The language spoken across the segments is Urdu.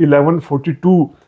1142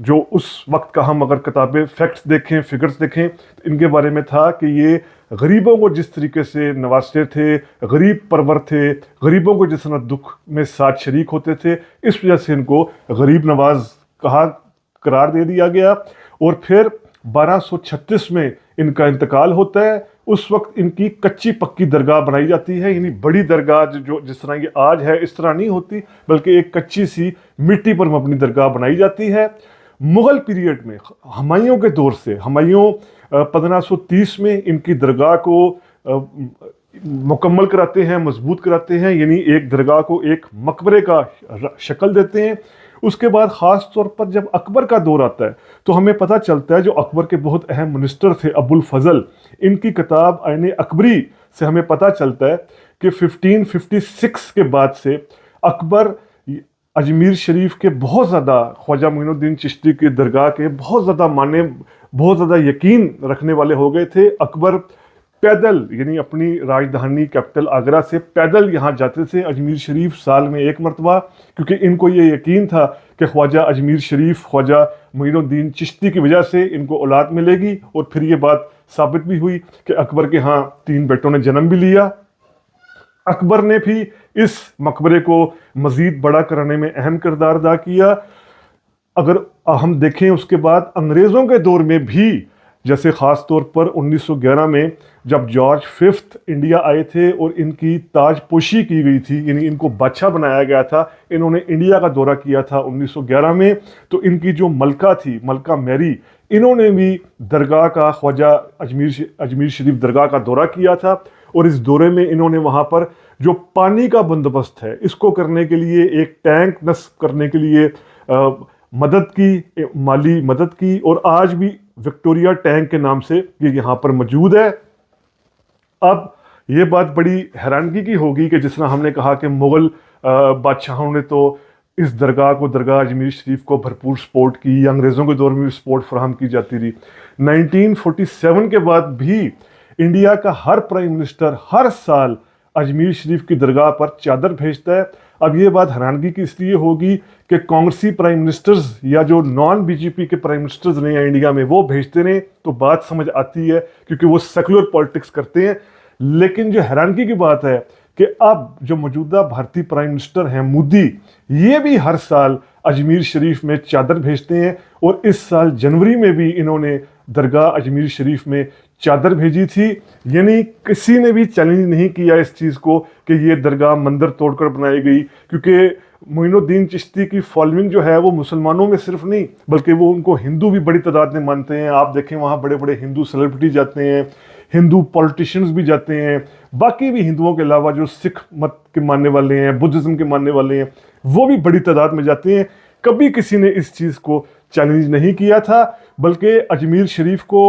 جو اس وقت کا ہم اگر کتابیں فیکٹس دیکھیں فگرز دیکھیں تو ان کے بارے میں تھا کہ یہ غریبوں کو جس طریقے سے نوازتے تھے، غریب پرور تھے، غریبوں کو جس طرح دکھ میں ساتھ شریک ہوتے تھے، اس وجہ سے ان کو غریب نواز کہا قرار دے دیا گیا۔ اور پھر 1236 میں ان کا انتقال ہوتا ہے۔ اس وقت ان کی کچی پکی درگاہ بنائی جاتی ہے، یعنی بڑی درگاہ جو جس طرح یہ آج ہے اس طرح نہیں ہوتی، بلکہ ایک کچی سی مٹی پر مبنی درگاہ بنائی جاتی ہے۔ مغل پیریڈ میں ہمایوں کے دور سے، ہمایوں 1530 میں ان کی درگاہ کو مکمل کراتے ہیں، مضبوط کراتے ہیں، یعنی ایک درگاہ کو ایک مقبرے کا شکل دیتے ہیں۔ اس کے بعد خاص طور پر جب اکبر کا دور آتا ہے تو ہمیں پتہ چلتا ہے، جو اکبر کے بہت اہم منسٹر تھے ابو الفضل، ان کی کتاب عین اکبری سے ہمیں پتہ چلتا ہے کہ 1556 کے بعد سے اکبر اجمیر شریف کے بہت زیادہ، خواجہ معین الدین چشتی کی درگاہ کے بہت زیادہ ماننے، بہت زیادہ یقین رکھنے والے ہو گئے تھے۔ اکبر پیدل، یعنی اپنی راجدھانی کیپٹل آگرہ سے پیدل یہاں جاتے تھے اجمیر شریف سال میں ایک مرتبہ، کیونکہ ان کو یہ یقین تھا کہ خواجہ اجمیر شریف، خواجہ معین الدین چشتی کی وجہ سے ان کو اولاد ملے گی۔ اور پھر یہ بات ثابت بھی ہوئی کہ اکبر کے ہاں 3 بیٹوں نے جنم بھی لیا۔ اکبر نے بھی اس مقبرے کو مزید بڑا کرنے میں اہم کردار ادا کیا۔ اگر ہم دیکھیں اس کے بعد انگریزوں کے دور میں بھی، جیسے خاص طور پر 1911 میں جب جارج ففتھ انڈیا آئے تھے اور ان کی تاج پوشی کی گئی تھی، یعنی ان کو بادشاہ بنایا گیا تھا، انہوں نے انڈیا کا دورہ کیا تھا 1911 میں، تو ان کی جو ملکہ تھی، ملکہ میری، انہوں نے بھی درگاہ کا، خواجہ اجمیر شریف درگاہ کا دورہ کیا تھا۔ اور اس دورے میں انہوں نے وہاں پر جو پانی کا بندوبست ہے اس کو کرنے کے لیے ایک ٹینک نصب کرنے کے لیے مدد کی، مالی مدد کی، اور آج بھی وکٹوریا ٹینک کے نام سے یہ یہاں پر موجود ہے۔ اب یہ بات بڑی حیرانگی کی ہوگی کہ جس طرح ہم نے کہا کہ مغل بادشاہوں نے تو اس درگاہ کو، درگاہ اجمیر شریف کو بھرپور سپورٹ کی، انگریزوں کے دور میں بھی سپورٹ فراہم کی جاتی رہی۔ 1947 کے بعد بھی انڈیا کا ہر پرائم منسٹر ہر سال اجمیر شریف کی درگاہ پر چادر بھیجتا ہے۔ اب یہ بات حیرانگی کی اس لیے ہوگی کہ کانگریسی پرائم منسٹرز یا جو نان بی جے پی کے پرائم منسٹرز رہے ہیں انڈیا میں، وہ بھیجتے رہے تو بات سمجھ آتی ہے کیونکہ وہ سیکولر پالیٹکس کرتے ہیں۔ لیکن جو حیرانگی کی بات ہے کہ اب جو موجودہ بھارتی پرائم منسٹر ہیں مودی، یہ بھی ہر سال اجمیر شریف میں چادر بھیجتے ہیں، اور اس سال جنوری میں بھی انہوں نے درگاہ اجمیر شریف میں چادر بھیجی تھی۔ یعنی کسی نے بھی چیلنج نہیں کیا اس چیز کو کہ یہ درگاہ مندر توڑ کر بنائی گئی، کیونکہ معین الدین چشتی کی فالوئنگ جو ہے وہ مسلمانوں میں صرف نہیں بلکہ وہ ان کو ہندو بھی بڑی تعداد میں مانتے ہیں۔ آپ دیکھیں وہاں بڑے بڑے ہندو سیلیبریٹی جاتے ہیں، ہندو پولیٹیشنز بھی جاتے ہیں، باقی بھی ہندوؤں کے علاوہ جو سکھ مت کے ماننے والے ہیں، بدھزم کے ماننے والے ہیں، وہ بھی بڑی تعداد میں جاتے ہیں۔ کبھی کسی نے اس چیز کو چیلنج نہیں کیا تھا، بلکہ اجمیر شریف کو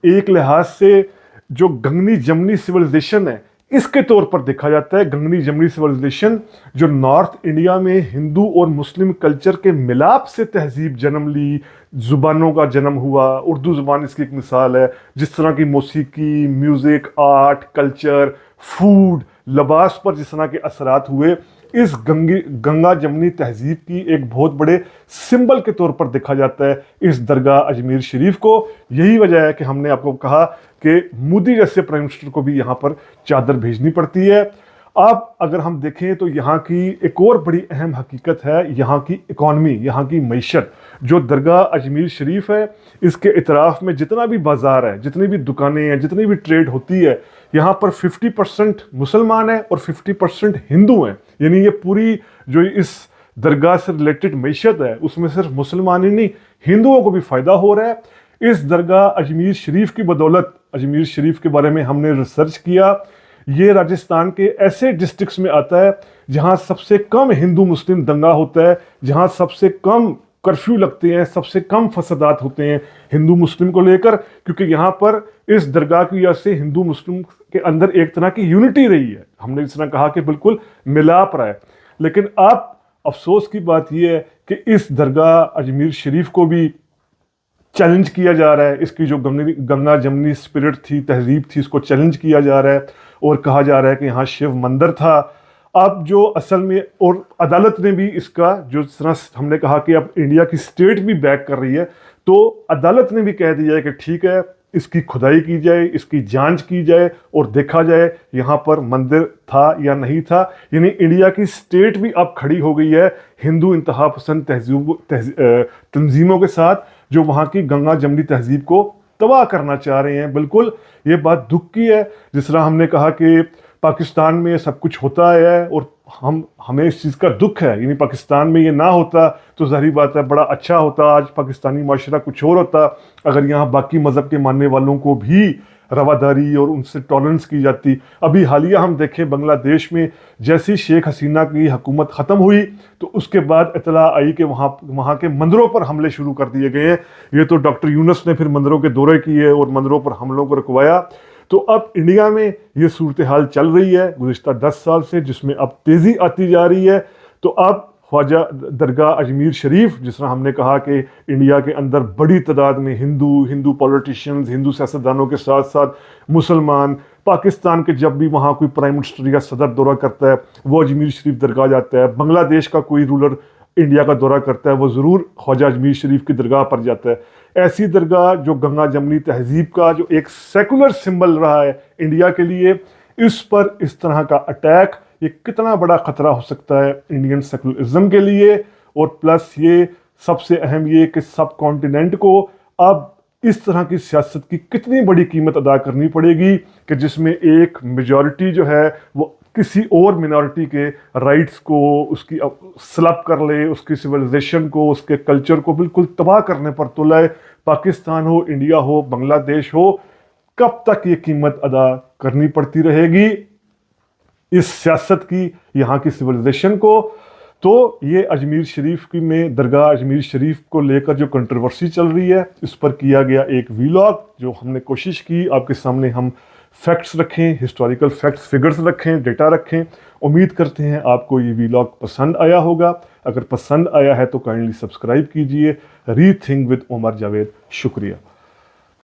ایک لحاظ سے جو گنگنی جمنی سویلائزیشن ہے اس کے طور پر دیکھا جاتا ہے۔ گنگنی جمنی سویلائزیشن جو نارتھ انڈیا میں ہندو اور مسلم کلچر کے ملاپ سے تہذیب جنم لی، زبانوں کا جنم ہوا، اردو زبان اس کی ایک مثال ہے، جس طرح کی موسیقی، میوزک، آرٹ، کلچر، فوڈ، لباس پر جس طرح کے اثرات ہوئے، اس گنگا جمنی تہذیب کی ایک بہت بڑے سمبل کے طور پر دیکھا جاتا ہے اس درگاہ اجمیر شریف کو۔ یہی وجہ ہے کہ ہم نے آپ کو کہا کہ مودی جیسے پرائم منسٹر کو بھی یہاں پر چادر بھیجنی پڑتی ہے۔ اب اگر ہم دیکھیں تو یہاں کی ایک اور بڑی اہم حقیقت ہے یہاں کی اکانومی، یہاں کی معیشت۔ جو درگاہ اجمیر شریف ہے اس کے اطراف میں جتنا بھی بازار ہے، جتنی بھی دکانیں ہیں، جتنی بھی ٹریڈ ہوتی ہے، یہاں پر 50% مسلمان ہیں اور 50% ہندو ہیں۔ یعنی یہ پوری جو اس درگاہ سے ریلیٹڈ معیشت ہے اس میں صرف مسلمان ہی نہیں، ہندوؤں کو بھی فائدہ ہو رہا ہے۔ اس درگاہ اجمیر شریف کی بدولت، اجمیر شریف کے بارے میں ہم نے ریسرچ کیا، یہ راجستھان کے ایسے ڈسٹرکٹس میں آتا ہے جہاں سب سے کم ہندو مسلم دنگا ہوتا ہے، جہاں سب سے کم کرفیو لگتے ہیں، سب سے کم فسادات ہوتے ہیں ہندو مسلم کو لے کر، کیونکہ یہاں پر اس درگاہ کی وجہ سے ہندو مسلم کے اندر ایک طرح کی یونٹی رہی ہے۔ ہم نے اس طرح کہا کہ بالکل ملاپ رہا ہے۔ لیکن اب افسوس کی بات یہ ہے کہ اس درگاہ اجمیر شریف کو بھی چیلنج کیا جا رہا ہے، اس کی جو گنگا جمنی اسپرٹ تھی، تہذیب تھی، اس کو چیلنج کیا جا رہا ہے اور کہا جا رہا ہے کہ یہاں شیو مندر تھا۔ اب جو اصل میں اور عدالت نے بھی اس کا جو طرح ہم نے کہا کہ اب انڈیا کی اسٹیٹ بھی بیک کر رہی ہے، تو عدالت نے بھی کہہ دیا ہے کہ ٹھیک ہے اس کی کھدائی کی جائے، اس کی جانچ کی جائے اور دیکھا جائے یہاں پر مندر تھا یا نہیں تھا۔ یعنی انڈیا کی اسٹیٹ بھی اب کھڑی ہو گئی ہے ہندو انتہا پسند تنظیموں کے ساتھ، جو وہاں کی گنگا جمنی تہذیب کو تباہ کرنا چاہ رہے ہیں۔ بالکل یہ بات دکھ کی ہے، جس طرح ہم نے کہا کہ پاکستان میں سب کچھ ہوتا ہے اور ہمیں اس چیز کا دکھ ہے، یعنی پاکستان میں یہ نہ ہوتا تو ظاہری بات ہے بڑا اچھا ہوتا، آج پاکستانی معاشرہ کچھ اور ہوتا اگر یہاں باقی مذہب کے ماننے والوں کو بھی رواداری اور ان سے ٹالرنس کی جاتی۔ ابھی حالیہ ہم دیکھیں بنگلہ دیش میں جیسی شیخ حسینہ کی حکومت ختم ہوئی تو اس کے بعد اطلاع آئی کہ وہاں کے مندروں پر حملے شروع کر دیے گئے ہیں۔ یہ تو ڈاکٹر یونس نے پھر مندروں کے دورے کیے اور مندروں پر حملوں کو رکوایا۔ تو اب انڈیا میں یہ صورتحال چل رہی ہے گزشتہ 10 سال سے، جس میں اب تیزی آتی جا رہی ہے۔ تو اب خواجہ درگاہ اجمیر شریف، جس طرح ہم نے کہا کہ انڈیا کے اندر بڑی تعداد میں ہندو پولیٹیشنز، ہندو سیاستدانوں کے ساتھ ساتھ مسلمان، پاکستان کے جب بھی وہاں کوئی پرائم منسٹر یا صدر دورہ کرتا ہے وہ اجمیر شریف درگاہ جاتا ہے، بنگلہ دیش کا کوئی رولر انڈیا کا دورہ کرتا ہے وہ ضرور خواجہ اجمیر شریف کی درگاہ پر جاتا ہے۔ ایسی درگاہ جو گنگا جمنی تہذیب کا جو ایک سیکولر سمبل رہا ہے انڈیا کے لیے، اس پر اس طرح کا اٹیک یہ کتنا بڑا خطرہ ہو سکتا ہے انڈین سیکولرزم کے لیے، اور پلس یہ سب سے اہم یہ کہ سب کانٹیننٹ کو اب اس طرح کی سیاست کی کتنی بڑی قیمت ادا کرنی پڑے گی کہ جس میں ایک میجورٹی جو ہے وہ کسی اور منارٹی کے رائٹس کو اس کی سلب کر لے، اس کی سویلائزیشن کو، اس کے کلچر کو بالکل تباہ کرنے پر تلا ہے۔ پاکستان ہو، انڈیا ہو، بنگلہ دیش ہو، کب تک یہ قیمت ادا کرنی پڑتی رہے گی اس سیاست کی، یہاں کی سویلائزیشن کو؟ تو یہ اجمیر شریف کی میں درگاہ اجمیر شریف کو لے کر جو کنٹروورسی چل رہی ہے، اس پر کیا گیا ایک ویلاگ جو ہم نے کوشش کی آپ کے سامنے ہم فیکٹس رکھیں، ہسٹوریکل فیکٹس، فگرز رکھیں، ڈیٹا رکھیں۔ امید کرتے ہیں آپ کو یہ ویلاگ پسند آیا ہوگا۔ اگر پسند آیا ہے تو کائنڈلی سبسکرائب کیجئے۔ ری تھنک ود عمر جاوید۔ شکریہ۔